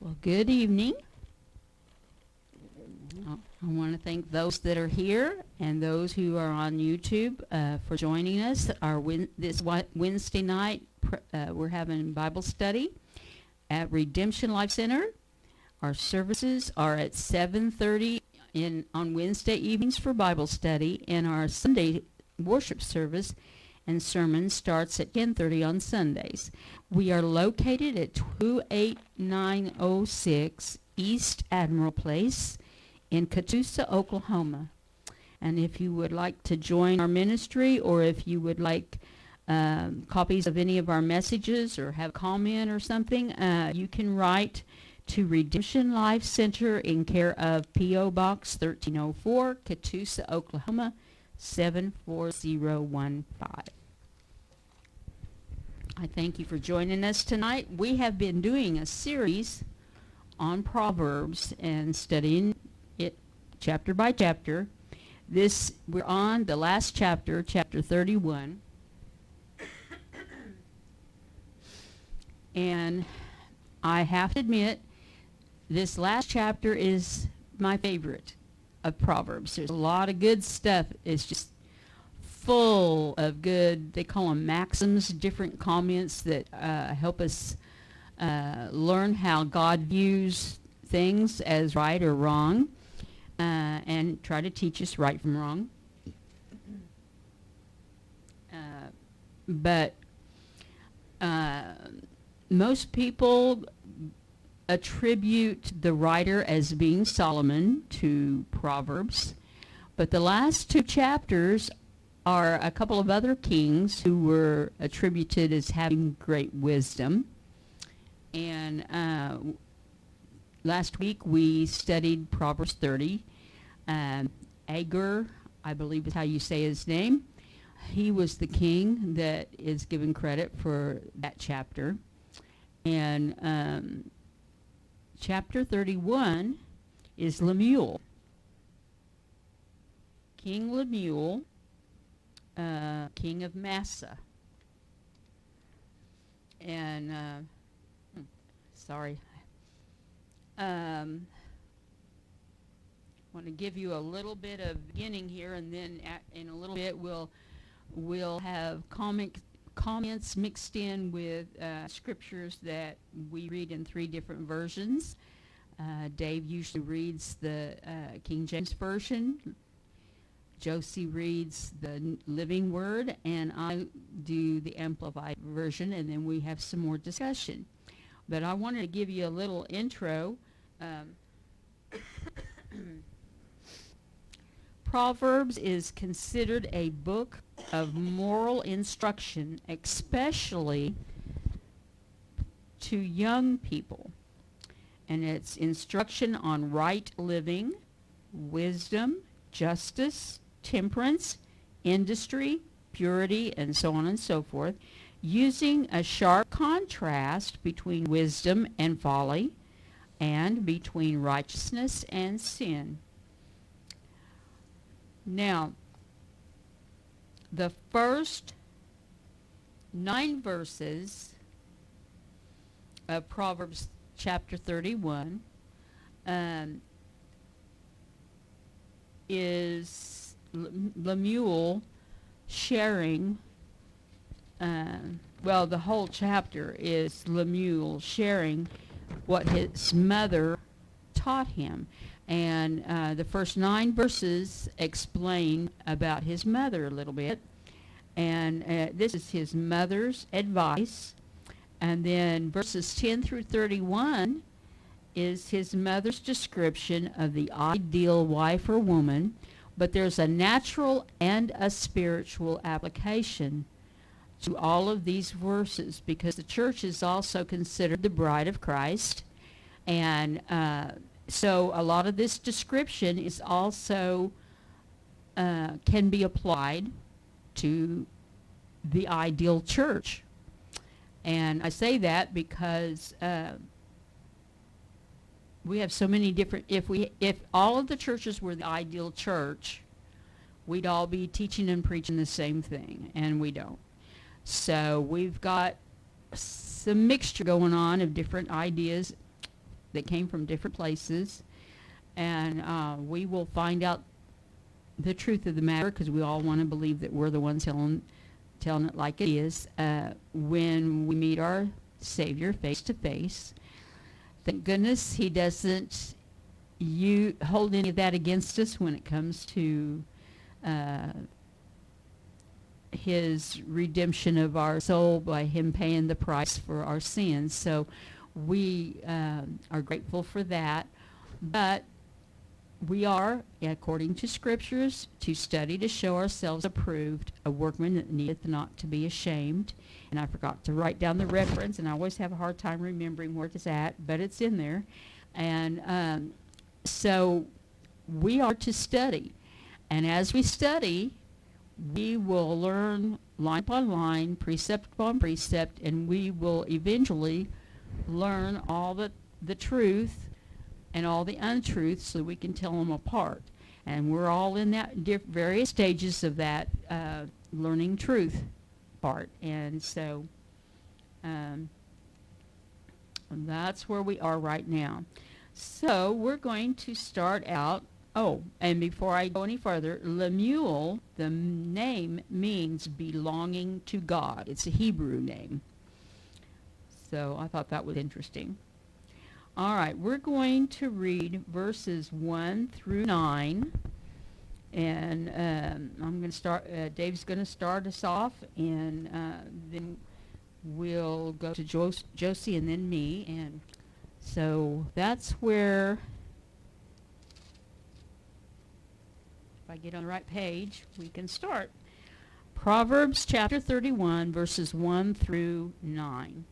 Well, good evening. I want to thank those that are here and those who are on YouTube for joining us. This Wednesday night, we're having Bible study at Redemption Life Center. Our services are at 7:30 on Wednesday evenings for Bible study, and our Sunday worship service and sermon starts at 10:30 on Sundays. We are located at 28906 East Admiral Place in Catoosa, Oklahoma. And if you would like to join our ministry, or if you would like copies of any of our messages or have a comment or something, you can write to Redemption Life Center in care of P.O. Box 1304, Catoosa, Oklahoma 74015. I thank you for joining us tonight. We have been doing a series on Proverbs and studying it chapter by chapter. We're on the last chapter, chapter 31. And I have to admit, this last chapter is my favorite of Proverbs. There's a lot of good stuff. It's just full of good, they call them maxims, different comments that help us learn how God views things as right or wrong, and try to teach us right from wrong. But most people attribute the writer as being Solomon to Proverbs, but the last two chapters are a couple of other kings who were attributed as having great wisdom. And last week we studied Proverbs 30. Agur, I believe is how you say his name. He was the king that is given credit for that chapter. And chapter 31 is Lemuel. King Lemuel, king of Massa. And, sorry. I want to give you a little bit of beginning here, and then in a little bit we'll have comments mixed in with scriptures that we read in three different versions. Dave usually reads the King James Version. Josie reads the Living Word, and I do the Amplified Version, and then we have some more discussion. But I wanted to give you a little intro. Proverbs is considered a book of moral instruction, especially to young people. And it's instruction on right living, wisdom, justice, temperance, industry, purity, and so on and so forth, using a sharp contrast between wisdom and folly, and between righteousness and sin. Now, the first 9 verses of Proverbs chapter 31 is Lemuel sharing, the whole chapter is Lemuel sharing what his mother taught him. And the first 9 verses explain about his mother a little bit. And this is his mother's advice. And then verses 10 through 31 is his mother's description of the ideal wife or woman. But there's a natural and a spiritual application to all of these verses, because the church is also considered the bride of Christ. And so a lot of this description is also can be applied to the ideal church. And I say that because we have so many different, if all of the churches were the ideal church, we'd all be teaching and preaching the same thing, and we don't. So we've got some mixture going on of different ideas that came from different places, and we will find out the truth of the matter, because we all want to believe that we're the ones telling it like it is, when we meet our Savior face to face. Thank goodness he doesn't hold any of that against us when it comes to his redemption of our soul by him paying the price for our sins. So we are grateful for that. But we are, according to Scriptures, to study to show ourselves approved, a workman that needeth not to be ashamed. And I forgot to write down the reference, and I always have a hard time remembering where it's at, but it's in there. And so we are to study. And as we study, we will learn line upon line, precept upon precept, and we will eventually learn all the truth and all the untruths so we can tell them apart. And we're all in that various stages of that learning truth part. And so that's where we are right now. So we're going to start out. Oh, and before I go any further, Lemuel, the name means belonging to God. It's a Hebrew name. So I thought that was interesting. All right, we're going to read verses 1 through 9, and I'm going to start. Dave's going to start us off, and then we'll go to Josie and then me, and so that's where, if I get on the right page, we can start. Proverbs chapter 31, verses 1 through 9.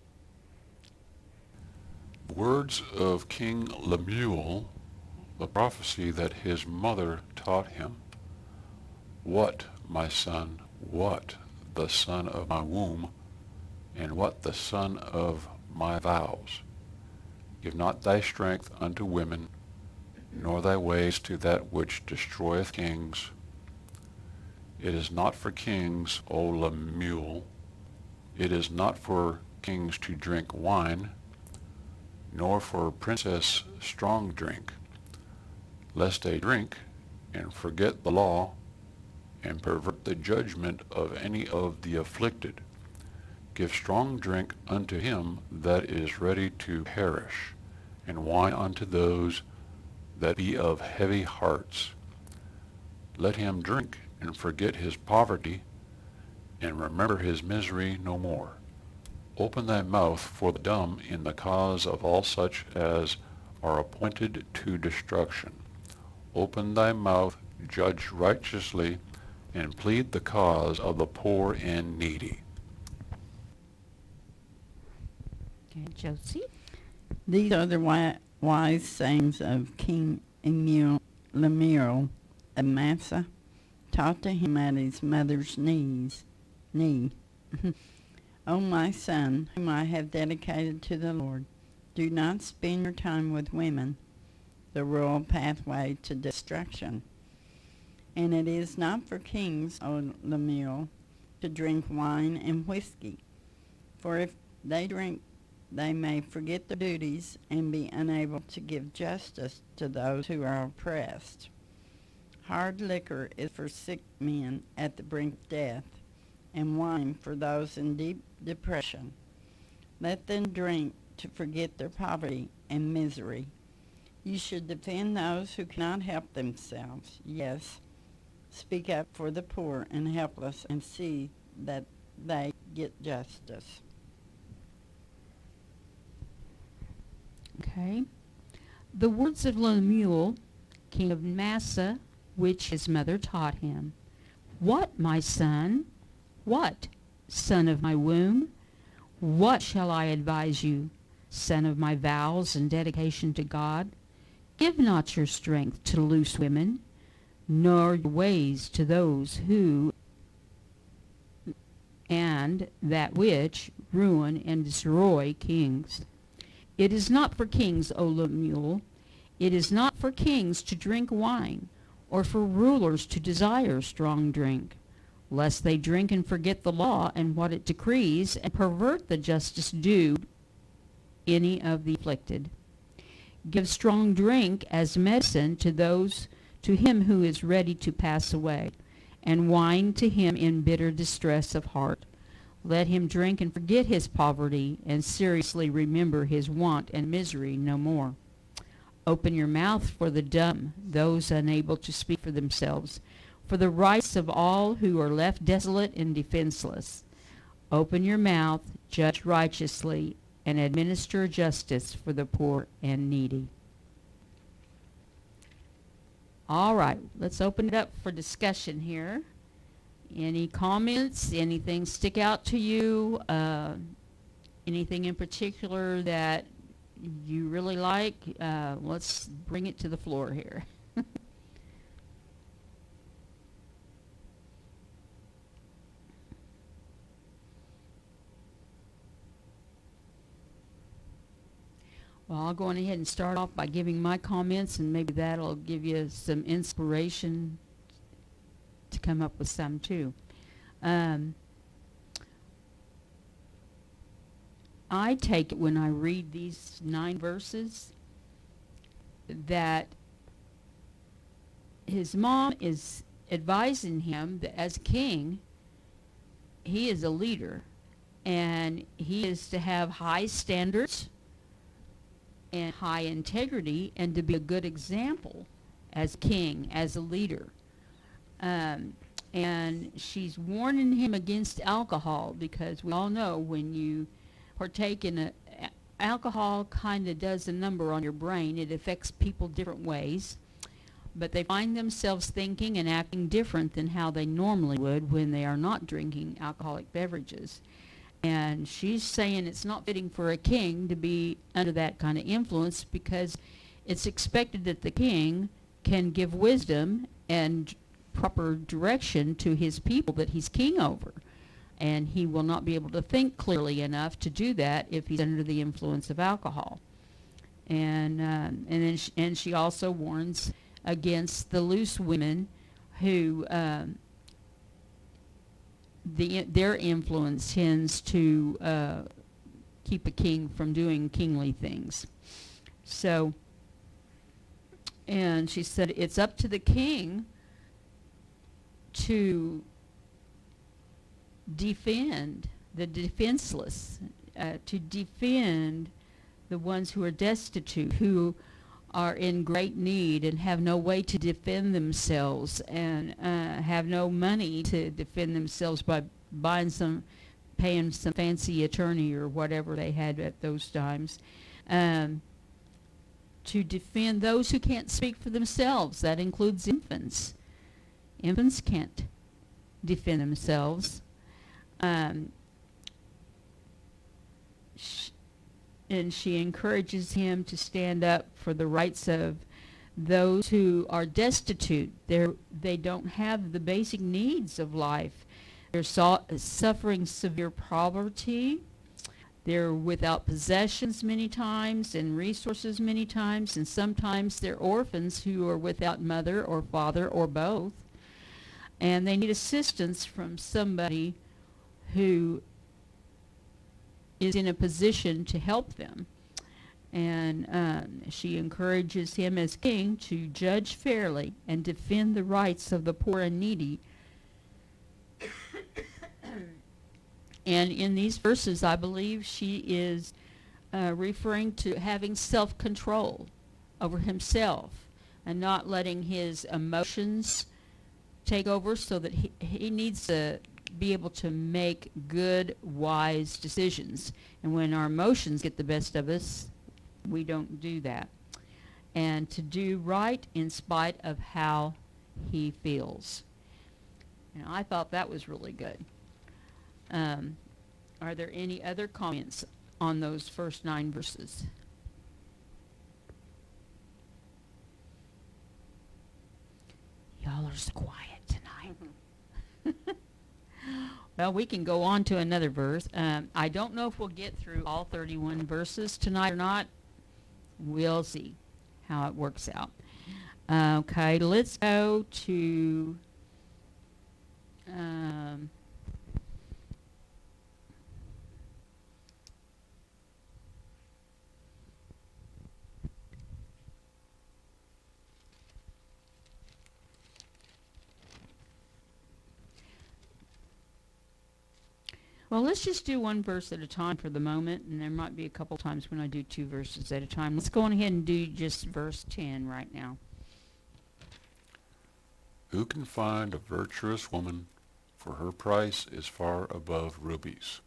Words of King Lemuel, the prophecy that his mother taught him. What, my son, what, the son of my womb, and what the son of my vows? Give not thy strength unto women, nor thy ways to that which destroyeth kings. It is not for kings, O Lemuel, it is not for kings to drink wine, nor for a princess strong drink, lest they drink and forget the law, and pervert the judgment of any of the afflicted. Give strong drink unto him that is ready to perish, and wine unto those that be of heavy hearts. Let him drink and forget his poverty, and remember his misery no more. Open thy mouth for the dumb in the cause of all such as are appointed to destruction. Open thy mouth, judge righteously, and plead the cause of the poor and needy. Okay, Josie? These are the wise sayings of King Lemuel of Massa, taught to him at his mother's knee. O my son, whom I have dedicated to the Lord, do not spend your time with women, the royal pathway to destruction. And it is not for kings, O Lemuel, to drink wine and whiskey, for if they drink, they may forget their duties and be unable to give justice to those who are oppressed. Hard liquor is for sick men at the brink of death, and wine for those in deep depression. Let them drink to forget their poverty and misery. You should defend those who cannot help themselves. Yes, speak up for the poor and helpless and see that they get justice. Okay. The words of Lemuel, king of Massa, which his mother taught him. What, my son? What, son of my womb? What shall I advise you, son of my vows and dedication to God? Give not your strength to loose women, nor your ways to those who and that which ruin and destroy kings. It is not for kings, O Lemuel, it is not for kings to drink wine, or for rulers to desire strong drink, lest they drink and forget the law and what it decrees, and pervert the justice due any of the afflicted. Give strong drink as medicine to him who is ready to pass away, and wine to him in bitter distress of heart. Let him drink and forget his poverty, and seriously remember his want and misery no more. Open your mouth for the dumb, those unable to speak for themselves, for the rights of all who are left desolate and defenseless. Open your mouth, judge righteously, and administer justice for the poor and needy. All right, let's open it up for discussion here. Any comments? Anything stick out to you? Anything in particular that you really like? Let's bring it to the floor here. Well, I'll go on ahead and start off by giving my comments, and maybe that'll give you some inspiration to come up with some too. I take it when I read these 9 verses that his mom is advising him that as king, he is a leader, and he is to have high standards and high integrity, and to be a good example as king, as a leader. And she's warning him against alcohol, because we all know when you partake in alcohol kind of does a number on your brain. It affects people different ways, but they find themselves thinking and acting different than how they normally would when they are not drinking alcoholic beverages. And she's saying it's not fitting for a king to be under that kind of influence, because it's expected that the king can give wisdom and proper direction to his people that he's king over. And he will not be able to think clearly enough to do that if he's under the influence of alcohol. And she also warns against the loose women who their influence tends to keep a king from doing kingly things. So, and she said it's up to the king to defend the defenseless, to defend the ones who are destitute, who are in great need and have no way to defend themselves, and have no money to defend themselves by paying some fancy attorney or whatever they had at those times, to defend those who can't speak for themselves. That includes infants. Infants can't defend themselves. And she encourages him to stand up for the rights of those who are destitute. They don't have the basic needs of life. They're suffering severe poverty. They're without possessions many times and resources many times, and sometimes they're orphans who are without mother or father or both. And they need assistance from somebody who is in a position to help them. And she encourages him as king to judge fairly and defend the rights of the poor and needy. And in these verses, I believe she is referring to having self-control over himself and not letting his emotions take over, so that he needs to be able to make good, wise decisions. And when our emotions get the best of us, we don't do that. And to do right in spite of how he feels. And I thought that was really good. Are there any other comments on those first 9 verses? Y'all are so quiet tonight. Well, we can go on to another verse. I don't know if we'll get through all 31 verses tonight or not. We'll see how it works out. Okay, let's go to Well, let's just do one verse at a time for the moment, and there might be a couple times when I do 2 verses at a time. Let's go on ahead and do just verse 10 right now. Who can find a virtuous woman, for her price is far above rubies?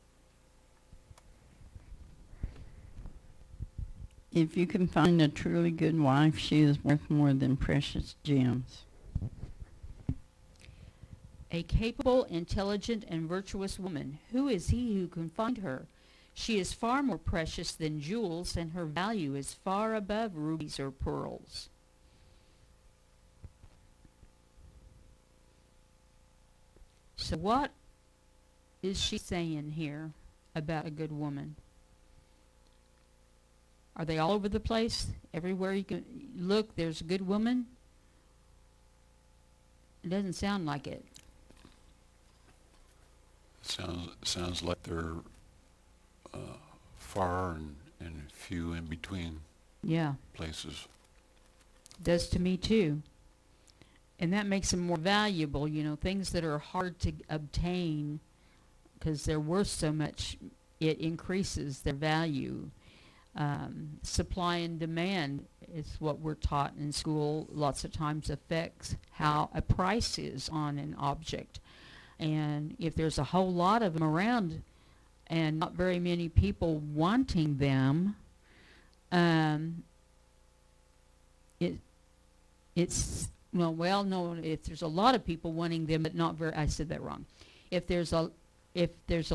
If you can find a truly good wife, she is worth more than precious gems. A capable, intelligent, and virtuous woman. Who is he who can find her? She is far more precious than jewels, and her value is far above rubies or pearls. So what is she saying here about a good woman? Are they all over the place? Everywhere you can look, there's a good woman? It doesn't sound like it. Sounds like they're far and few in between Yeah, places. does to me too. And that makes them more valuable, things that are hard to obtain because they're worth so much, it increases their value. Supply and demand is what we're taught in school lots of times affects how a price is on an object. And if there's a whole lot of them around and not very many people wanting them, it's no, if there's a lot of people wanting them, but not very, I said that wrong. If there's a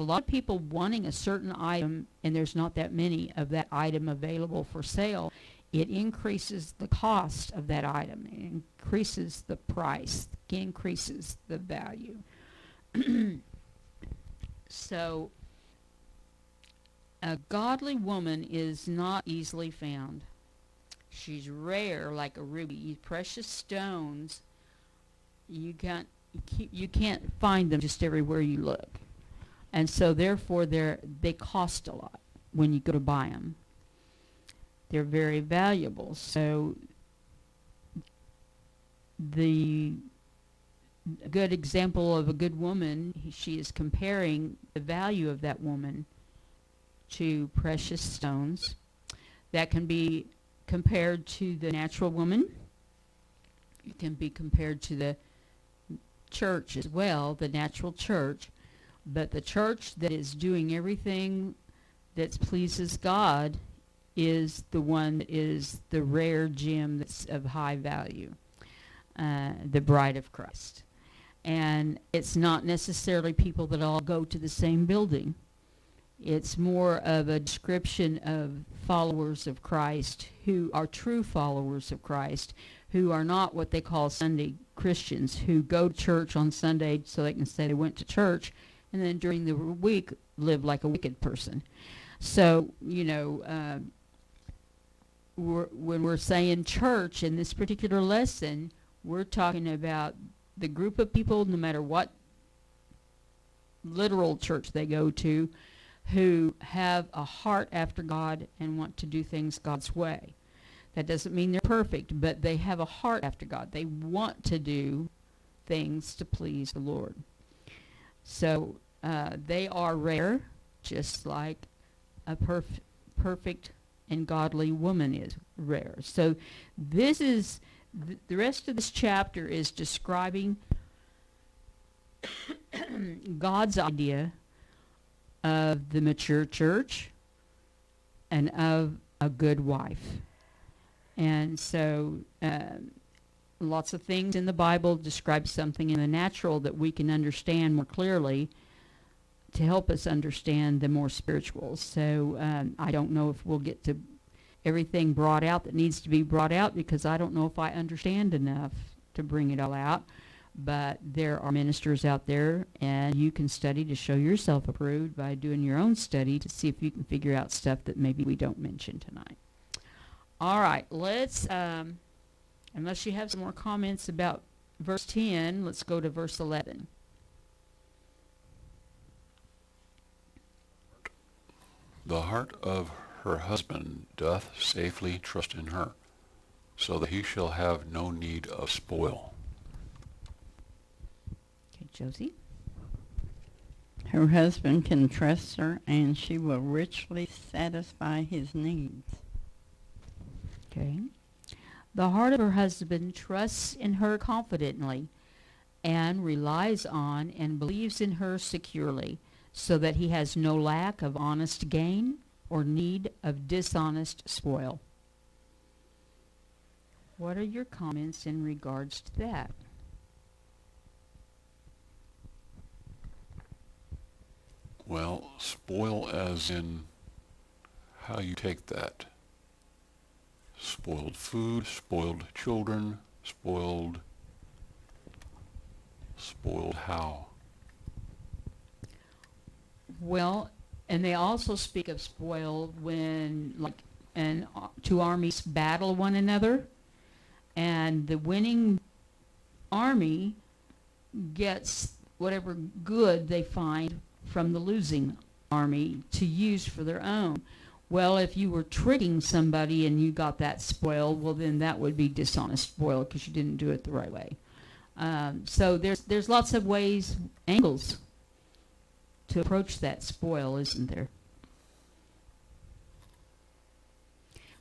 lot of people wanting a certain item and there's not that many of that item available for sale, it increases the cost of that item. It increases the price, increases the value. So, a godly woman is not easily found. She's rare like a ruby. Precious stones, you can't find them just everywhere you look. And so therefore they cost a lot when you go to buy them. They're very valuable. So a good example of a good woman, she is comparing the value of that woman to precious stones. That can be compared to the natural woman. It can be compared to the church as well, the natural church. But the church that is doing everything that pleases God is the one that is the rare gem that's of high value, the bride of Christ. And it's not necessarily people that all go to the same building. It's more of a description of followers of Christ who are true followers of Christ, who are not what they call Sunday Christians, who go to church on Sunday so they can say they went to church, and then during the week live like a wicked person. So, when we're saying church in this particular lesson, we're talking about the group of people, no matter what literal church they go to, who have a heart after God and want to do things God's way. That doesn't mean they're perfect, but they have a heart after God. They want to do things to please the Lord. So they are rare, just like a perfect and godly woman is rare. So this is, the rest of this chapter is describing God's idea of the mature church and of a good wife. And so lots of things in the Bible describe something in the natural that we can understand more clearly to help us understand the more spiritual. So I don't know if we'll get to everything brought out that needs to be brought out, because I don't know if I understand enough to bring it all out. But there are ministers out there, and you can study to show yourself approved by doing your own study to see if you can figure out stuff that maybe we don't mention tonight. All right, let's, unless you have some more comments about verse 10, let's go to verse 11. The heart of her husband doth safely trust in her, so that he shall have no need of spoil. Okay, Josie? Her husband can trust her, and she will richly satisfy his needs. Okay. The heart of her husband trusts in her confidently and relies on and believes in her securely, so that he has no lack of honest gain or need of dishonest spoil. What are your comments in regards to that? Well, spoil as in how you take that. Spoiled food, spoiled children, spoiled how? Well, and they also speak of spoil when, like, two armies battle one another, and the winning army gets whatever good they find from the losing army to use for their own. Well, if you were tricking somebody and you got that spoil, well, then that would be dishonest spoil because you didn't do it the right way. So there's lots of ways, angles to approach that spoil, isn't there?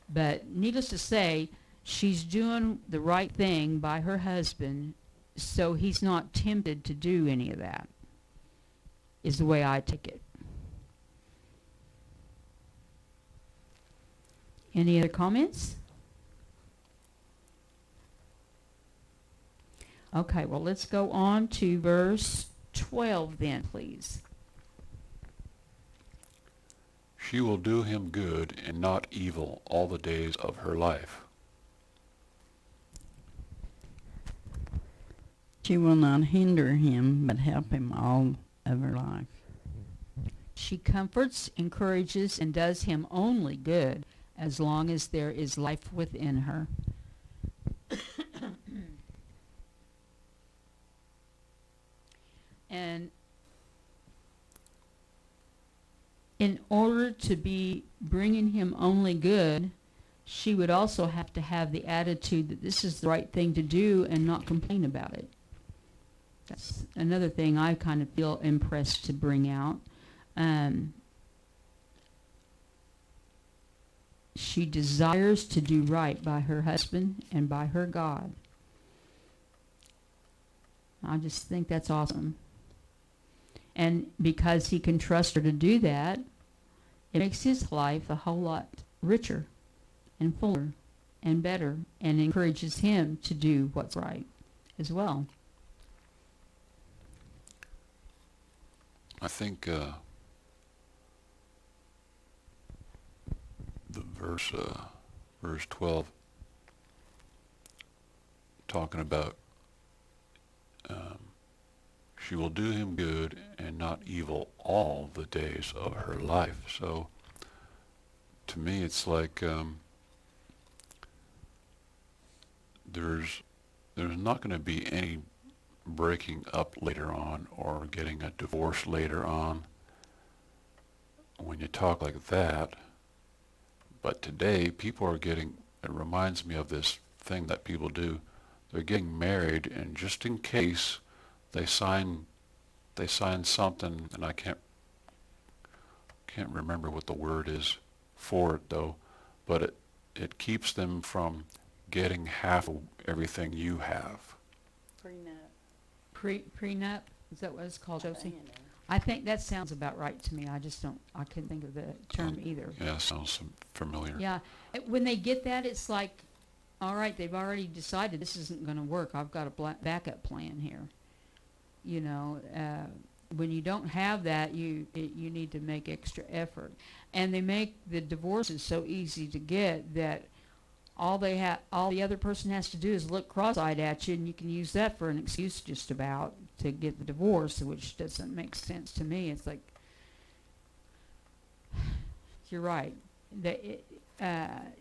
But needless to say, she's doing the right thing by her husband, so he's not tempted to do any of that, is the way I take it. Any other comments? Okay, well, let's go on to verse 12 then, please. She will do him good and not evil all the days of her life. She will not hinder him, but help him all of her life. She comforts, encourages, and does him only good as long as there is life within her. And in order to be bringing him only good, she would also have to have the attitude that this is the right thing to do and not complain about it. That's another thing I kind of feel impressed to bring out. She desires to do right by her husband and by her God. I just think that's awesome. And because he can trust her to do that, it makes his life a whole lot richer and fuller and better, and encourages him to do what's right as well. I think the verse 12, talking about she will do him good and not evil all the days of her life. So to me it's like there's not going to be any breaking up later on or getting a divorce later on when you talk like that. But today people are getting, it reminds me of this thing that people do. They're getting married, and just in case they sign something, and I can't remember what the word is for it though, but it keeps them from getting half of everything you have. Prenup? Is that what it's called, Josie? I think that sounds about right to me. I couldn't think of the term either. Yeah, sounds familiar. Yeah. When they get that, it's like, all right, they've already decided this isn't going to work. I've got a backup plan here. You know, when you don't have that, you need to make extra effort. And they make the divorces so easy to get that all the other person has to do is look cross-eyed at you, and you can use that for an excuse just about to get the divorce, which doesn't make sense to me. It's like, you're right.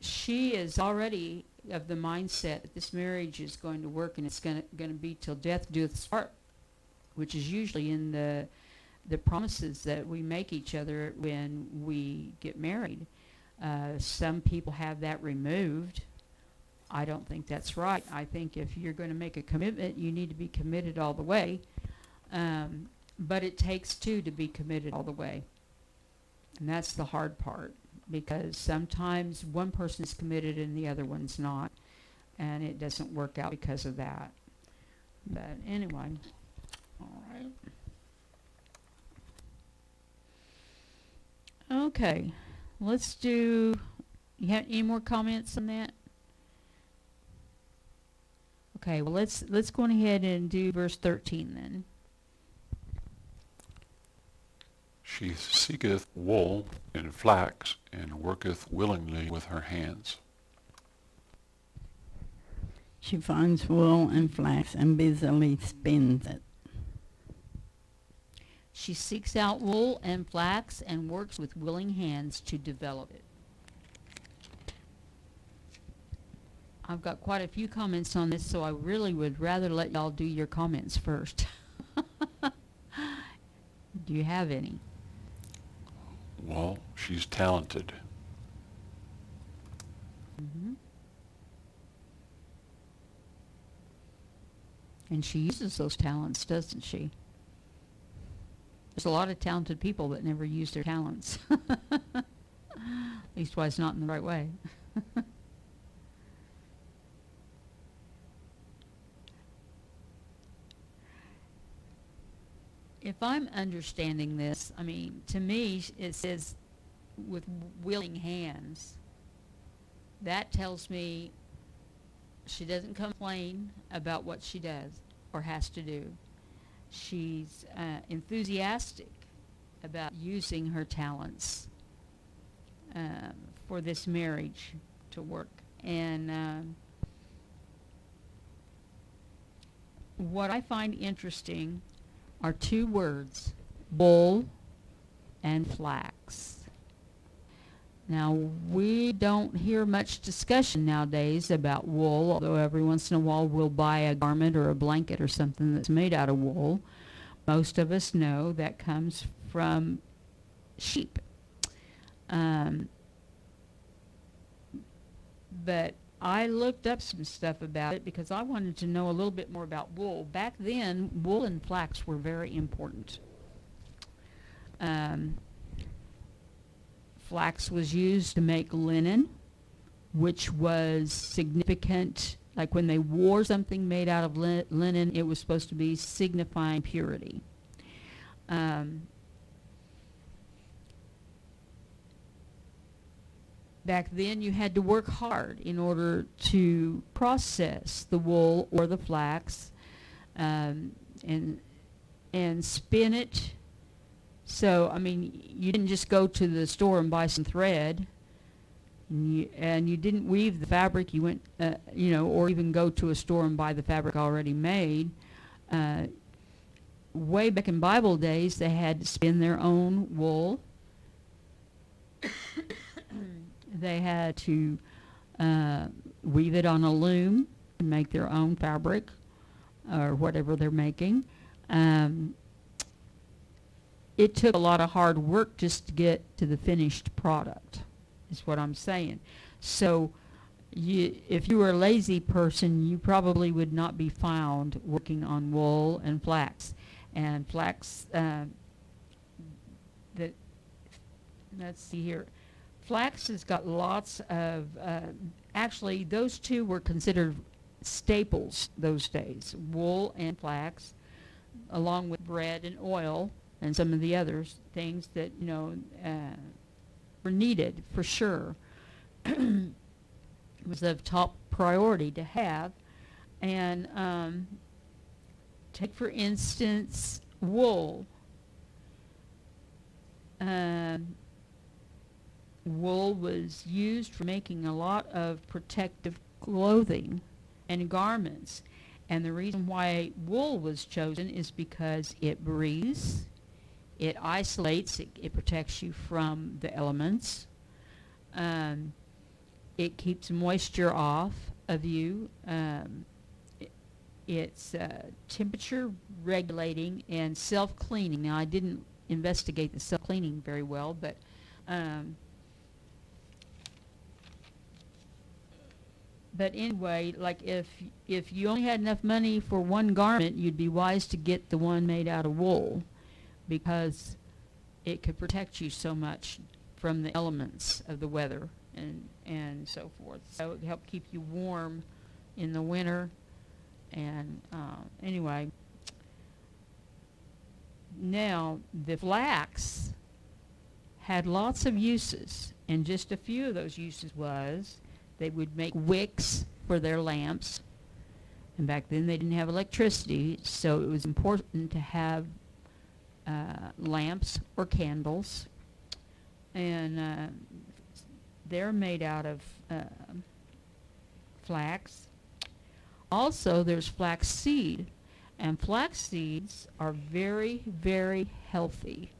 She is already of the mindset that this marriage is going to work, and it's going to be till death do us part, which is usually in the promises that we make each other when we get married. Some people have that removed. I don't think that's right. I think if you're going to make a commitment, you need to be committed all the way. But it takes two to be committed all the way. And that's the hard part, because sometimes one person is committed and the other one's not, and it doesn't work out because of that. But anyway, all right. Okay, let's do, you have any more comments on that? Okay, well let's go on ahead and do verse 13 then. She seeketh wool and flax, and worketh willingly with her hands. She finds wool and flax and busily spins it. She seeks out wool and flax and works with willing hands to develop it. I've got quite a few comments on this, so I really would rather let y'all do your comments first. Do you have any? Well, she's talented. Mm-hmm. And she uses those talents, doesn't she? There's a lot of talented people that never use their talents. Leastwise, not in the right way. If I'm understanding this, I mean, to me, it says with willing hands. That tells me she doesn't complain about what she does or has to do. She's enthusiastic about using her talents for this marriage to work. And what I find interesting are two words, wool and flax. Now, we don't hear much discussion nowadays about wool, although every once in a while we'll buy a garment or a blanket or something that's made out of wool. Most of us know that comes from sheep. But I looked up some stuff about it because I wanted to know a little bit more about wool. Back then, wool and flax were very important. Flax was used to make linen, which was significant. Like when they wore something made out of linen, it was supposed to be signifying purity. Back then, you had to work hard in order to process the wool or the flax, and spin it. So, I mean, you didn't just go to the store and buy some thread, and you didn't weave the fabric. You went, or even go to a store and buy the fabric already made. Way back in Bible days, they had to spin their own wool. They had to weave it on a loom and make their own fabric or whatever they're making. It took a lot of hard work just to get to the finished product, is what I'm saying. So if you were a lazy person, you probably would not be found working on wool and flax. And flax, let's see here. Flax has got lots of, actually those two were considered staples those days, wool and flax, along with bread and oil and some of the other things that, were needed for sure. It was of top priority to have. And take, for instance, wool. Wool was used for making a lot of protective clothing and garments. And the reason why wool was chosen is because it breathes, it isolates, it protects you from the elements, it keeps moisture off of you, it's temperature regulating and self-cleaning. Now, I didn't investigate the self-cleaning very well, but anyway, like if you only had enough money for one garment, you'd be wise to get the one made out of wool. because it could protect you so much from the elements of the weather and so forth. So it helped keep you warm in the winter. And anyway, now the flax had lots of uses, and just a few of those uses was they would make wicks for their lamps. And back then they didn't have electricity, so it was important to have lamps or candles. And they're made out of flax. Also, there's flax seed, and flax seeds are very, very healthy.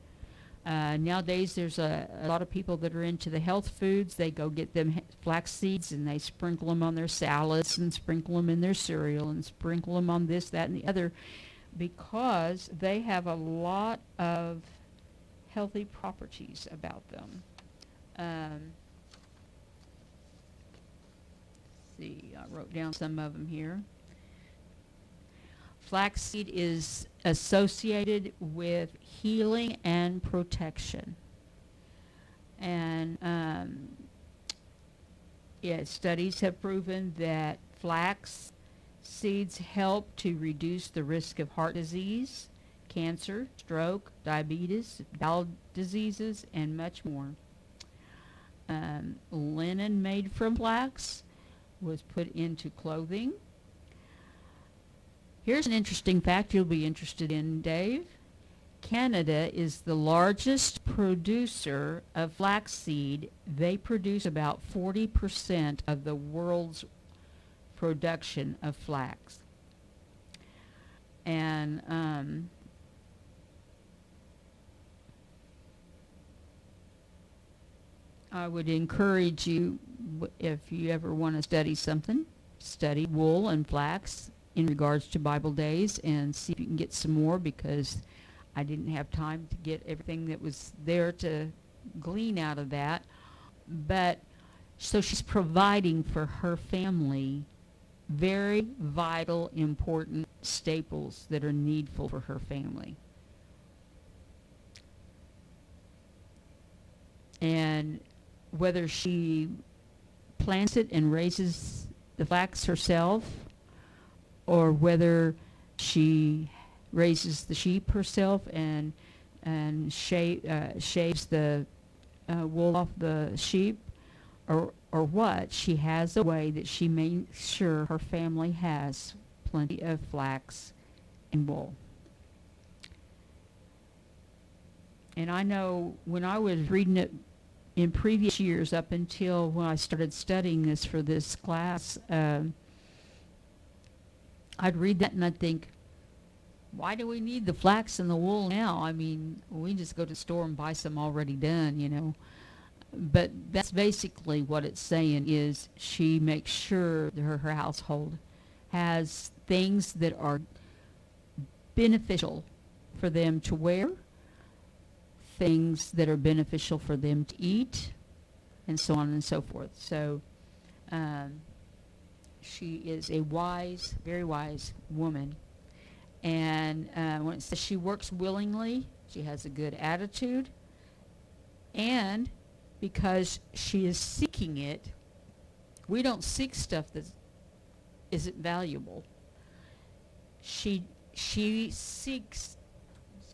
Nowadays, there's a lot of people that are into the health foods. They go get them flax seeds and they sprinkle them on their salads and sprinkle them in their cereal and sprinkle them on this, that, and the other, because they have a lot of healthy properties about them. Let's see, I wrote down some of them here. Flaxseed is associated with healing and protection. And studies have proven that flax seeds help to reduce the risk of heart disease, cancer, stroke, diabetes, bowel diseases, and much more. Linen made from flax was put into clothing. Here's an interesting fact you'll be interested in, Dave. Canada is the largest producer of flaxseed. They produce about 40% of the world's production of flax. And I would encourage you, if you ever want to study something, study wool and flax in regards to Bible days and see if you can get some more, because I didn't have time to get everything that was there to glean out of that. But so she's providing for her family very vital, important staples that are needful for her family. And whether she plants it and raises the flax herself, or whether she raises the sheep herself and shaves the wool off the sheep, or what, she has a way that she makes sure her family has plenty of flax and wool. And I know when I was reading it in previous years, up until when I started studying this for this class, I'd read that and I'd think, why do we need the flax and the wool now? I mean, we just go to the store and buy some already done, you know. But that's basically what it's saying, is she makes sure that her household has things that are beneficial for them to wear, things that are beneficial for them to eat, and so on and so forth. So she is a wise, very wise woman. And when it says she works willingly, she has a good attitude. And because she is seeking it, we don't seek stuff that isn't valuable. She seeks,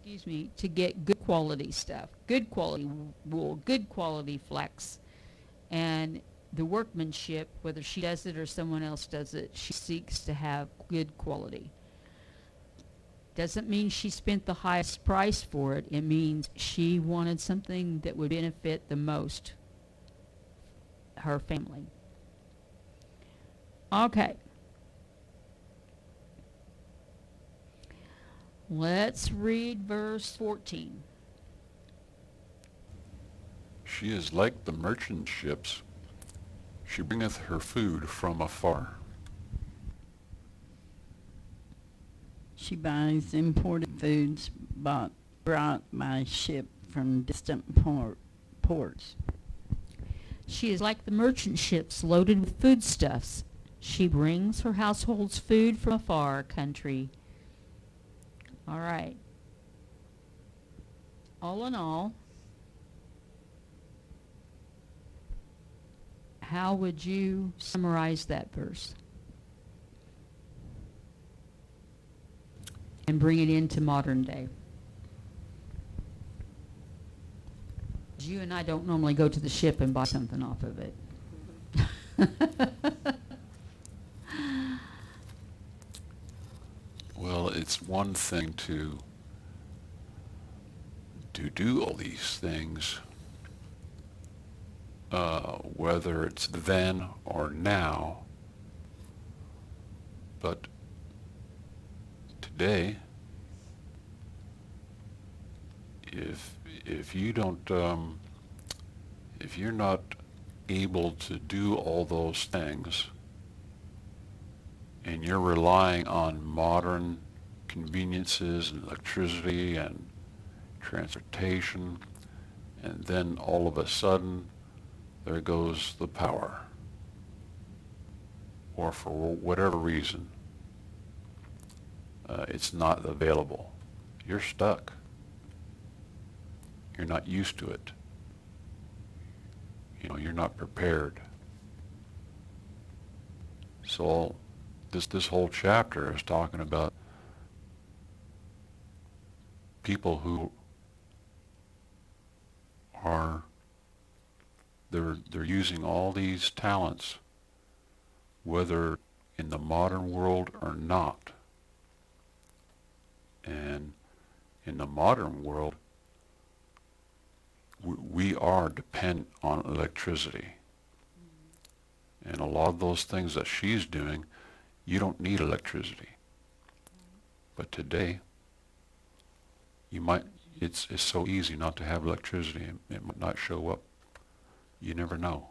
to get good quality stuff, good quality wool, good quality flax. And the workmanship, whether she does it or someone else does it, she seeks to have good quality. Doesn't mean she spent the highest price for it. It means she wanted something that would benefit the most her family. Okay. Let's read verse 14. She is like the merchant ships. She bringeth her food from afar. She buys imported foods brought by ship from distant ports. She is like the merchant ships loaded with foodstuffs. She brings her household's food from a far country. All right. all in all, how would you summarize that verse and bring it into modern day? You and I don't normally go to the ship and buy something off of it. Well, it's one thing to do all these things, whether it's then or now, but today, if you don't, if you're not able to do all those things, and you're relying on modern conveniences and electricity and transportation, and then all of a sudden there goes the power, or for whatever reason it's not available, you're stuck. You're not used to it. You know, you're not prepared. So this whole chapter is talking about people who are they're using all these talents, whether in the modern world or not. And in the modern world, we are dependent on electricity. And a lot of those things that she's doing, you don't need electricity. But today, it's so easy not to have electricity. It might not show up. You never know.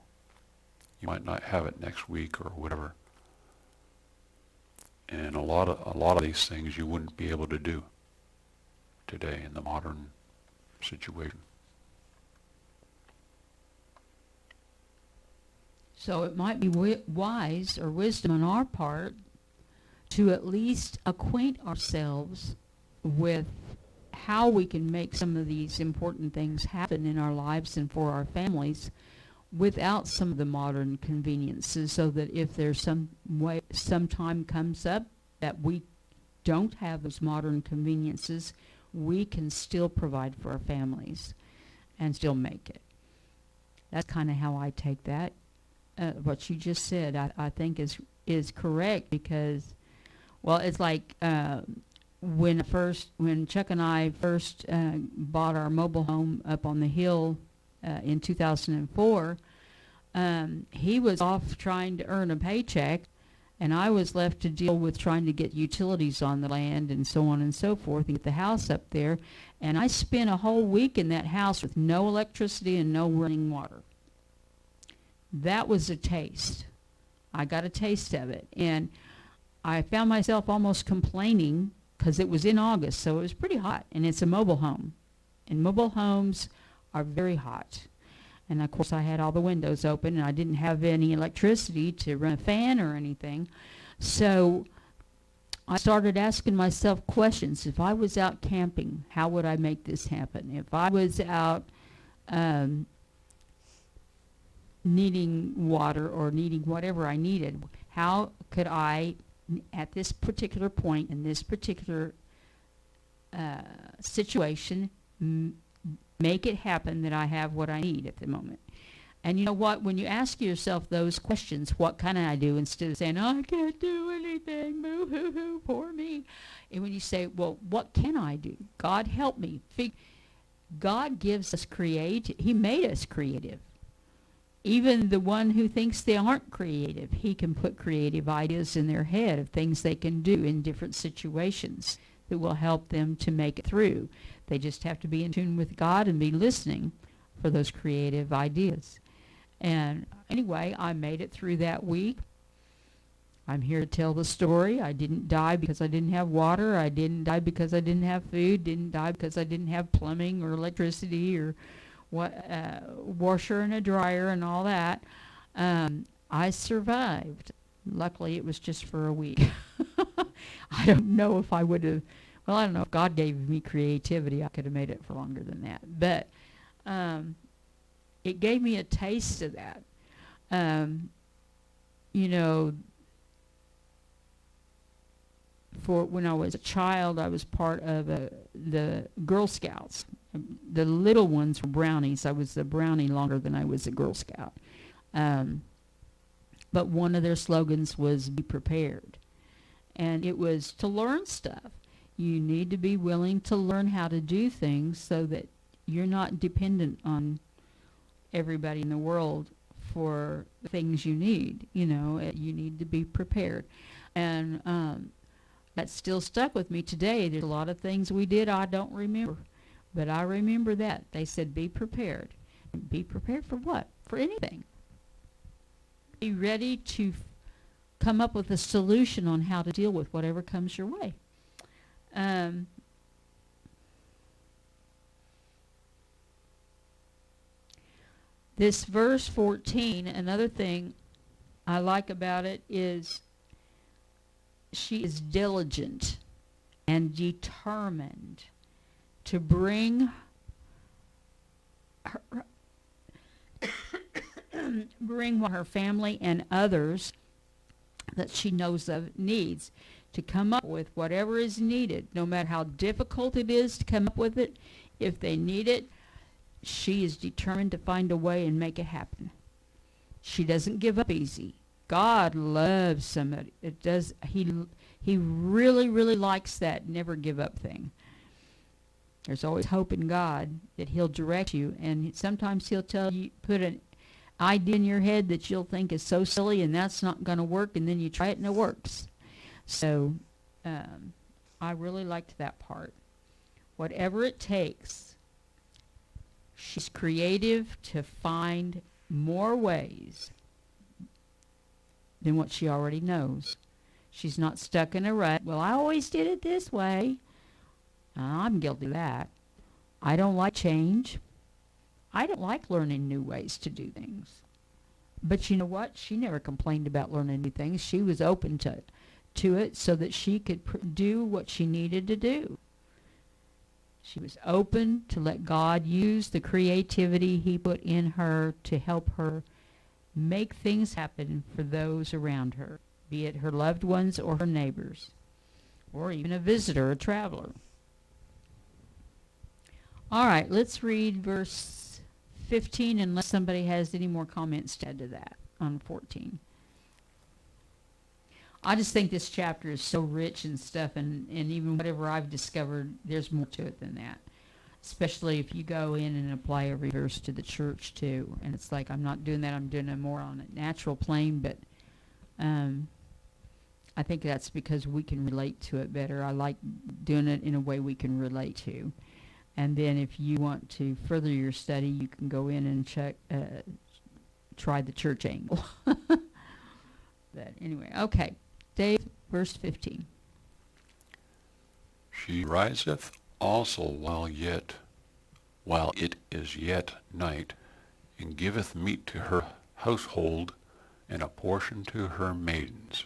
You might not have it next week or whatever. And a lot of these things you wouldn't be able to do today in the modern situation. So it might be wise or wisdom on our part to at least acquaint ourselves with how we can make some of these important things happen in our lives and for our families without some of the modern conveniences, so that if there's some time comes up that we don't have those modern conveniences, we can still provide for our families and still make it. That's kind of how I take that. What you just said, I think is correct, because, well, it's like when Chuck and I first bought our mobile home up on the hill in 2004, he was off trying to earn a paycheck, and I was left to deal with trying to get utilities on the land and so on and so forth, and get the house up there. And I spent a whole week in that house with no electricity and no running water. That was a taste. I got a taste of it. And I found myself almost complaining, because it was in August, so it was pretty hot. And it's a mobile home. And mobile homes are very hot. And, of course, I had all the windows open, and I didn't have any electricity to run a fan or anything. So I started asking myself questions. If I was out camping, how would I make this happen? If I was out needing water or needing whatever I needed, how could I, at this particular point in this particular situation, make it happen that I have what I need at the moment? And you know what? When you ask yourself those questions, what can I do, instead of saying, oh, I can't do anything, boo-hoo-hoo, poor me. And when you say, well, what can I do? God help me. God gives us He made us creative. Even the one who thinks they aren't creative, he can put creative ideas in their head of things they can do in different situations that will help them to make it through. They just have to be in tune with God and be listening for those creative ideas. And anyway, I made it through that week. I'm here to tell the story. I didn't die because I didn't have water. I didn't die because I didn't have food. Didn't die because I didn't have plumbing or electricity or washer and a dryer and all that. I survived. Luckily, it was just for a week. I don't know if I would have Well, I don't know. If God gave me creativity, I could have made it for longer than that. But it gave me a taste of that. You know, for when I was a child, I was part of the Girl Scouts. The little ones were brownies. I was a brownie longer than I was a Girl Scout. But one of their slogans was "Be prepared," and it was to learn stuff. You need to be willing to learn how to do things so that you're not dependent on everybody in the world for the things you need. You know, you need to be prepared. And that still stuck with me today. There's a lot of things we did I don't remember, but I remember that. They said, be prepared. Be prepared for what? For anything. Be ready to come up with a solution on how to deal with whatever comes your way. This verse 14, another thing I like about it is she is diligent and determined to bring what her family and others that she knows of needs, to come up with whatever is needed, no matter how difficult it is to come up with it. If they need it, she is determined to find a way and make it happen. She doesn't give up easy. God loves somebody. It does. He really, really likes that never give up thing. There's always hope in God that He'll direct you, and sometimes He'll tell you, put an idea in your head that you'll think is so silly and that's not going to work, and then you try it and it works. So I really liked that part. Whatever it takes, she's creative to find more ways than what she already knows. She's not stuck in a rut. Well, I always did it this way. I'm guilty of that. I don't like change. I don't like learning new ways to do things. But you know what? She never complained about learning new things. She was open to it so that she could do what she needed to do. She was open to let God use the creativity He put in her to help her make things happen for those around her, be it her loved ones or her neighbors, or even a visitor, a traveler. All right, let's read verse 15, unless somebody has any more comments to add to that on 14. I just think this chapter is so rich and stuff, and even whatever I've discovered, there's more to it than that. Especially if you go in and apply every verse to the church too. And it's like, I'm not doing that, I'm doing it more on a natural plane, but I think that's because we can relate to it better. I like doing it in a way we can relate to. And then if you want to further your study, you can go in and try the church angle. But anyway, okay. Dave, verse 15. She riseth also while it is yet night, and giveth meat to her household, and a portion to her maidens.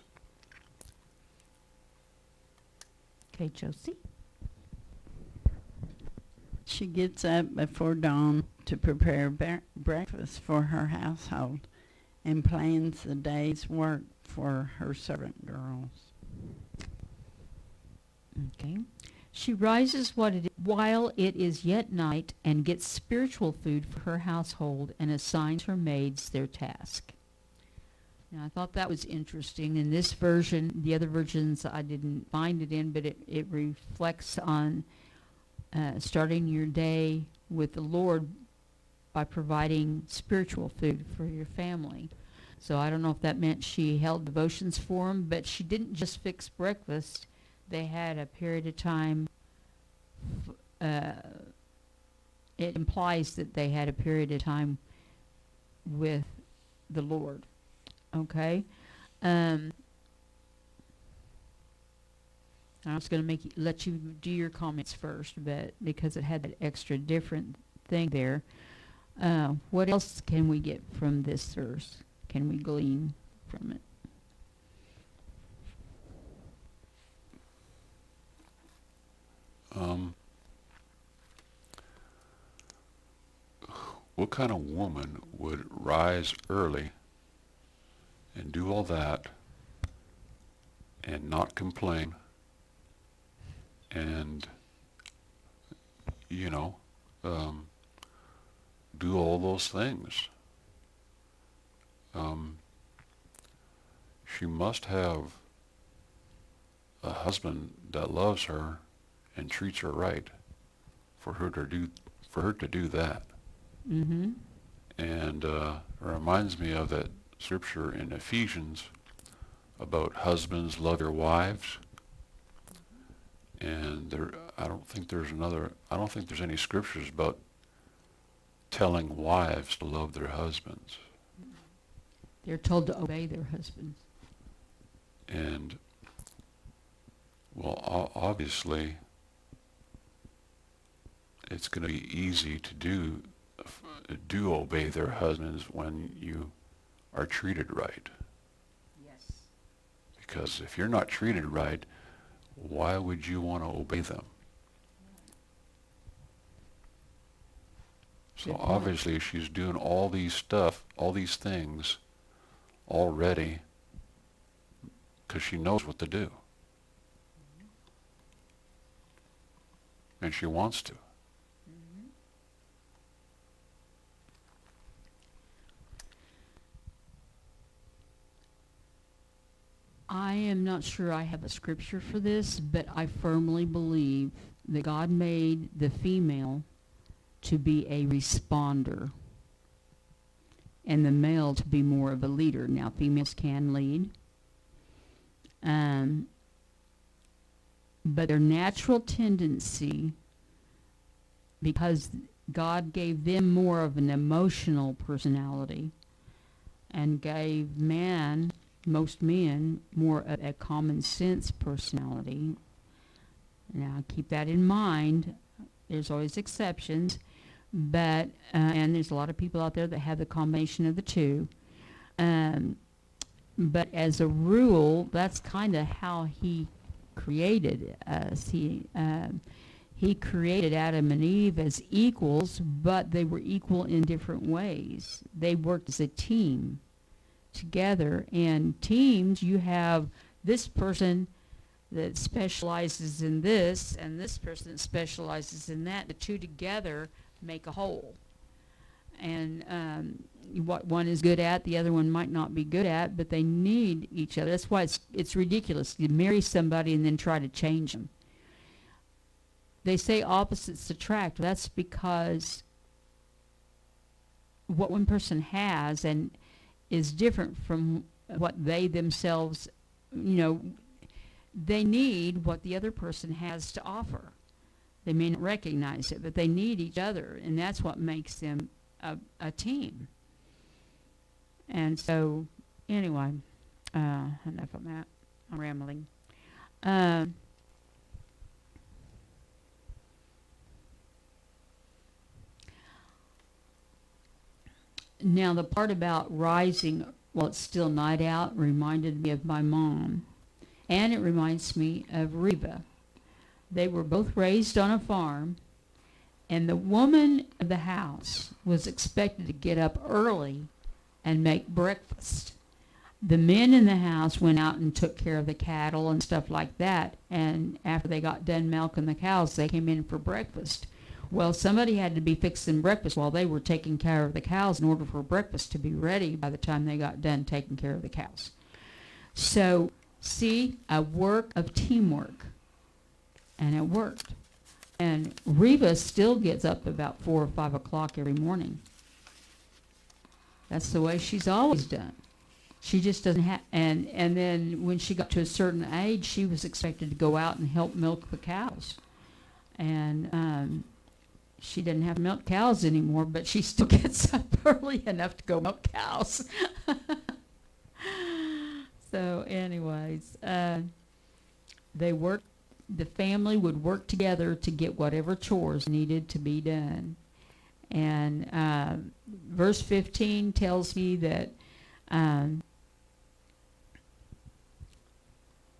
Okay, Josie. She gets up before dawn to prepare breakfast for her household and plans the day's work for her servant girls. Okay. She rises while it is yet night and gets spiritual food for her household and assigns her maids their task. Now, I thought that was interesting. In this version, the other versions I didn't find it in, but it reflects on starting your day with the Lord by providing spiritual food for your family. So I don't know if that meant she held devotions for them, but she didn't just fix breakfast. They had a period of time. It implies that they had a period of time with the Lord. Okay? I was going to let you do your comments first, but because it had that extra different thing there, what else can we get from this verse? Can we glean from it? what kind of woman would rise early and do all that and not complain and, you know, do all those things? She must have a husband that loves her and treats her right for her to do that. Mm-hmm. And it reminds me of that scripture in Ephesians about husbands love your wives. And I don't think there's any scriptures about telling wives to love their husbands. They're told to obey their husbands. And, well, obviously, it's going to be easy to do obey their husbands when you are treated right. Yes. Because if you're not treated right, why would you want to obey them? So Good point. obviously she's doing all these things already because she knows what to do. And she wants to. I am not sure I have a scripture for this, but I firmly believe that God made the female to be a responder and the male to be more of a leader. Now, females can lead, but their natural tendency, because God gave them more of an emotional personality and gave most men, more of a common sense personality. Now, keep that in mind. There's always exceptions, but and there's a lot of people out there that have the combination of the two. But as a rule, that's kind of how He created us. He created Adam and Eve as equals, but they were equal in different ways. They worked as a team together. And teams, you have this person that specializes in this and this person that specializes in that. The two together make a whole. And what one is good at, the other one might not be good at, but they need each other. That's why it's ridiculous. You marry somebody and then try to change them. They say opposites attract. That's because what one person has and is different from what they themselves, they need what the other person has to offer. They may not recognize it, but they need each other, and that's what makes them a team. And so, anyway, enough of that. I'm rambling. Now, the part about rising while it's still night out reminded me of my mom, and it reminds me of Reba. They were both raised on a farm, and the woman of the house was expected to get up early and make breakfast. The men in the house went out and took care of the cattle and stuff like that, and after they got done milking the cows, they came in for breakfast. Well, somebody had to be fixing breakfast while they were taking care of the cows in order for breakfast to be ready by the time they got done taking care of the cows. So, see, a work of teamwork. And it worked. And Reba still gets up about 4 or 5 o'clock every morning. That's the way she's always done. She just doesn't have, and then when she got to a certain age, she was expected to go out and help milk the cows. And she doesn't have to milk cows anymore, but she still gets up early enough to go milk cows. So anyways, the family would work together to get whatever chores needed to be done. And verse 15 tells me that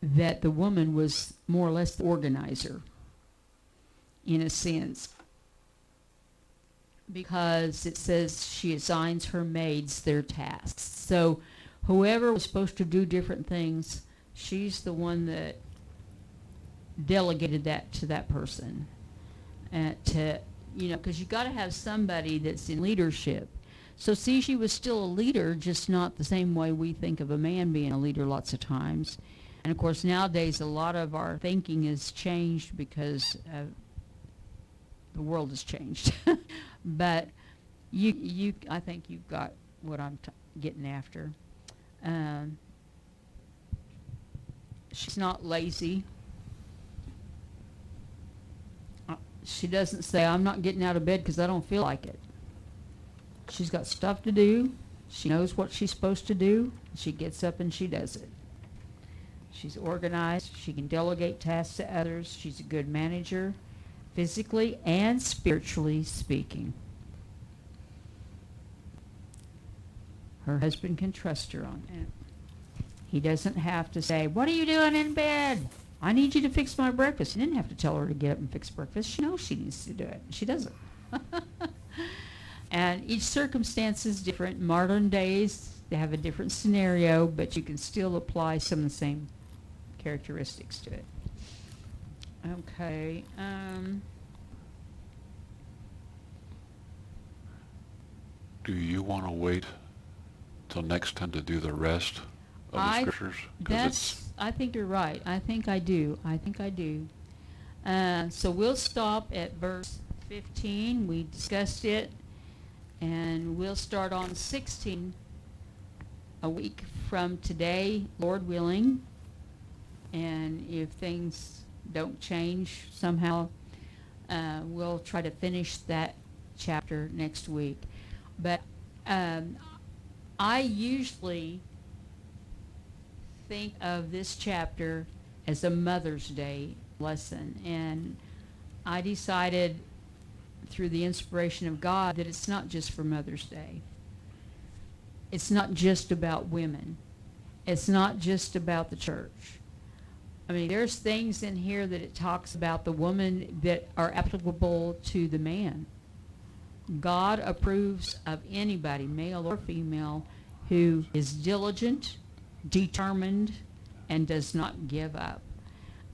that the woman was more or less the organizer, in a sense. because it says she assigns her maids their tasks. So whoever was supposed to do different things, she's the one that delegated that to that person. To, because you got to have somebody that's in leadership. So see, she was still a leader, just not the same way we think of a man being a leader lots of times. And of course, nowadays a lot of our thinking has changed because the world has changed. But I think you've got what I'm getting after. She's not lazy. She doesn't say, I'm not getting out of bed because I don't feel like it. She's got stuff to do. She knows what she's supposed to do. She gets up and she does it. She's organized. She can delegate tasks to others. She's a good manager, physically and spiritually speaking. Her husband can trust her on that. He doesn't have to say, what are you doing in bed? I need you to fix my breakfast. He didn't have to tell her to get up and fix breakfast. She knows she needs to do it. She does it. And each circumstance is different. Modern days, they have a different scenario, but you can still apply some of the same characteristics to it. Okay. Do you want to wait till next time to do the rest of the scriptures? I think you're right. I think I do. So we'll stop at verse 15. We discussed it. And we'll start on 16 a week from today, Lord willing. And if things don't change somehow, we'll try to finish that chapter next week. But I usually think of this chapter as a Mother's Day lesson. And I decided through the inspiration of God that it's not just for Mother's Day. It's not just about women. It's not just about the church. I mean, there's things in here that it talks about the woman that are applicable to the man. God approves of anybody, male or female, who is diligent, determined, and does not give up,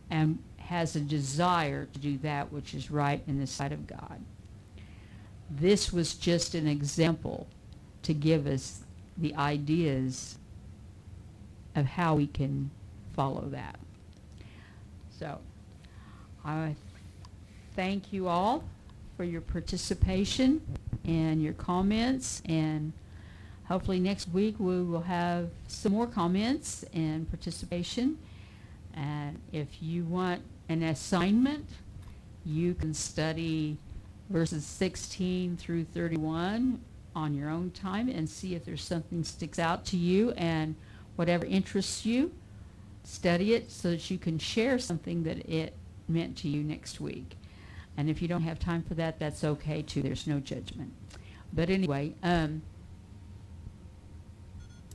and has a desire to do that which is right in the sight of God. This was just an example to give us the ideas of how we can follow that. So I thank you all for your participation and your comments, and hopefully next week we will have some more comments and participation. And if you want an assignment, you can study verses 16 through 31 on your own time and see if there's something sticks out to you, and whatever interests you, study it so that you can share something that it meant to you next week. And if you don't have time for that, that's okay too. There's no judgment. But anyway,